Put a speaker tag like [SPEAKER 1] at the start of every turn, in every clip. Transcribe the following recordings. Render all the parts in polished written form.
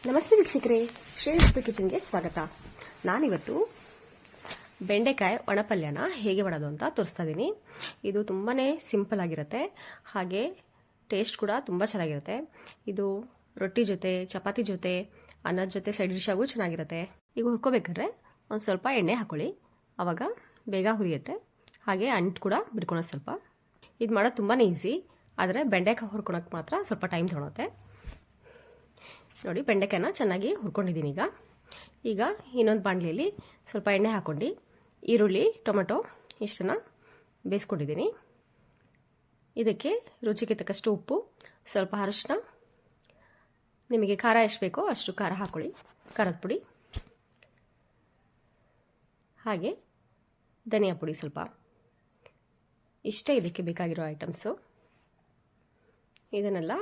[SPEAKER 1] ನಮಸ್ತೆ ವೀಕ್ಷಕರೇ, ಶ್ರೇಯಸ್ತು ಕಿಚನ್ಗೆ ಸ್ವಾಗತ. ನಾನಿವತ್ತು ಬೆಂಡೆಕಾಯಿ ಒಣಪಲ್ಯನ ಹೇಗೆ ಮಾಡೋದು ಅಂತ ತೋರಿಸ್ತಾ ಇದ್ದೀನಿ. ಇದು ತುಂಬಾ ಸಿಂಪಲ್ ಆಗಿರುತ್ತೆ, ಹಾಗೆ ಟೇಸ್ಟ್ ಕೂಡ ತುಂಬ ಚೆನ್ನಾಗಿರುತ್ತೆ. ಇದು ರೊಟ್ಟಿ ಜೊತೆ, ಚಪಾತಿ ಜೊತೆ, ಅನ್ನದ ಜೊತೆ ಸೈಡ್ ಡಿಶ್ ಆಗೂ ಚೆನ್ನಾಗಿರುತ್ತೆ. ಈಗ ಹುರ್ಕೋಬೇಕಾದ್ರೆ ಒಂದು ಸ್ವಲ್ಪ ಎಣ್ಣೆ ಹಾಕೊಳ್ಳಿ, ಆವಾಗ ಬೇಗ ಹುರಿಯುತ್ತೆ. ಹಾಗೆ ಅಂಟು ಕೂಡ ಬಿಡ್ಕೊಳೋದು ಸ್ವಲ್ಪ. ಇದು ಮಾಡೋದು ತುಂಬಾ ಈಸಿ, ಆದರೆ ಬೆಂಡೆಕಾಯಿ ಹುರ್ಕೊಳಕ್ಕೆ ಮಾತ್ರ ಸ್ವಲ್ಪ ಟೈಮ್ ತೊಗೊಳುತ್ತೆ. ನೋಡಿ, ಬೆಂಡೆಕಾಯಿನ ಚೆನ್ನಾಗಿ ಹುರ್ಕೊಂಡಿದ್ದೀನಿ. ಈಗ ಇನ್ನೊಂದು ಬಾಣಲಿಯಲ್ಲಿ ಸ್ವಲ್ಪ ಎಣ್ಣೆ ಹಾಕ್ಕೊಂಡು ಈರುಳ್ಳಿ, ಟೊಮೆಟೊ ಇಷ್ಟನ್ನು ಬೇಯಿಸ್ಕೊಂಡಿದ್ದೀನಿ. ಇದಕ್ಕೆ ರುಚಿಗೆ ತಕ್ಕಷ್ಟು ಉಪ್ಪು, ಸ್ವಲ್ಪ ಅರಿಶಿನ, ನಿಮಗೆ ಖಾರ ಎಷ್ಟು ಬೇಕೋ ಅಷ್ಟು ಖಾರ ಹಾಕ್ಕೊಳ್ಳಿ, ಖಾರದ ಪುಡಿ, ಹಾಗೆ ಧನಿಯಾ ಪುಡಿ ಸ್ವಲ್ಪ. ಇಷ್ಟೇ ಇದಕ್ಕೆ ಬೇಕಾಗಿರೋ ಐಟಮ್ಸು. ಇದನ್ನೆಲ್ಲ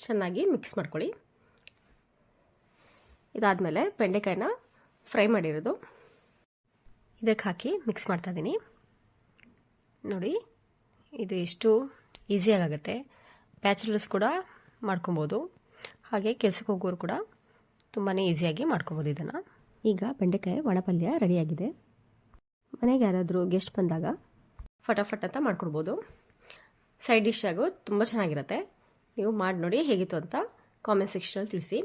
[SPEAKER 1] ಚೆನ್ನಾಗಿ ಮಿಕ್ಸ್ ಮಾಡ್ಕೊಳ್ಳಿ. ಇದಾದಮೇಲೆ ಬೆಂಡೆಕಾಯಿನ ಫ್ರೈ ಮಾಡಿರೋದು ಇದಕ್ಕೆ ಹಾಕಿ ಮಿಕ್ಸ್ ಮಾಡ್ತಾ ಇದ್ದೀನಿ. ನೋಡಿ, ಇದು ಎಷ್ಟು ಈಸಿಯಾಗುತ್ತೆ. ಬ್ಯಾಚುಲರ್ಸ್ ಕೂಡ ಮಾಡ್ಕೊಬೋದು, ಹಾಗೆ ಕೆಲಸಕ್ಕೆ ಹೋಗೋರು ಕೂಡ ತುಂಬಾ ಈಸಿಯಾಗಿ ಮಾಡ್ಕೊಬೋದು ಇದನ್ನು. ಈಗ ಬೆಂಡೆಕಾಯಿ ಒಣಪಲ್ಯ ರೆಡಿಯಾಗಿದೆ. ಮನೆಗೆ ಯಾರಾದರೂ ಗೆಸ್ಟ್ ಬಂದಾಗ ಫಟಾಫಟ್ ಅಂತ ಮಾಡ್ಕೊಡ್ಬೋದು. ಸೈಡ್ ಡಿಶ್ ಆಗೋ ತುಂಬ ಚೆನ್ನಾಗಿರುತ್ತೆ. ನೀವು ಮಾಡಿ ನೋಡಿ ಹೇಗಿತ್ತು ಅಂತ ಕಾಮೆಂಟ್ ಸೆಕ್ಷನಲ್ಲಿ ತಿಳಿಸಿ.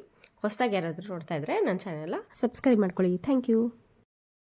[SPEAKER 1] ಹೊಸದಾಗಿ ಯಾರಾದರೂ ನೋಡ್ತಾ ಇದ್ರೆ ನನ್ನ ಚಾನೆಲ್ನ ಸಬ್ಸ್ಕ್ರೈಬ್ ಮಾಡ್ಕೊಳ್ಳಿ. Thank you.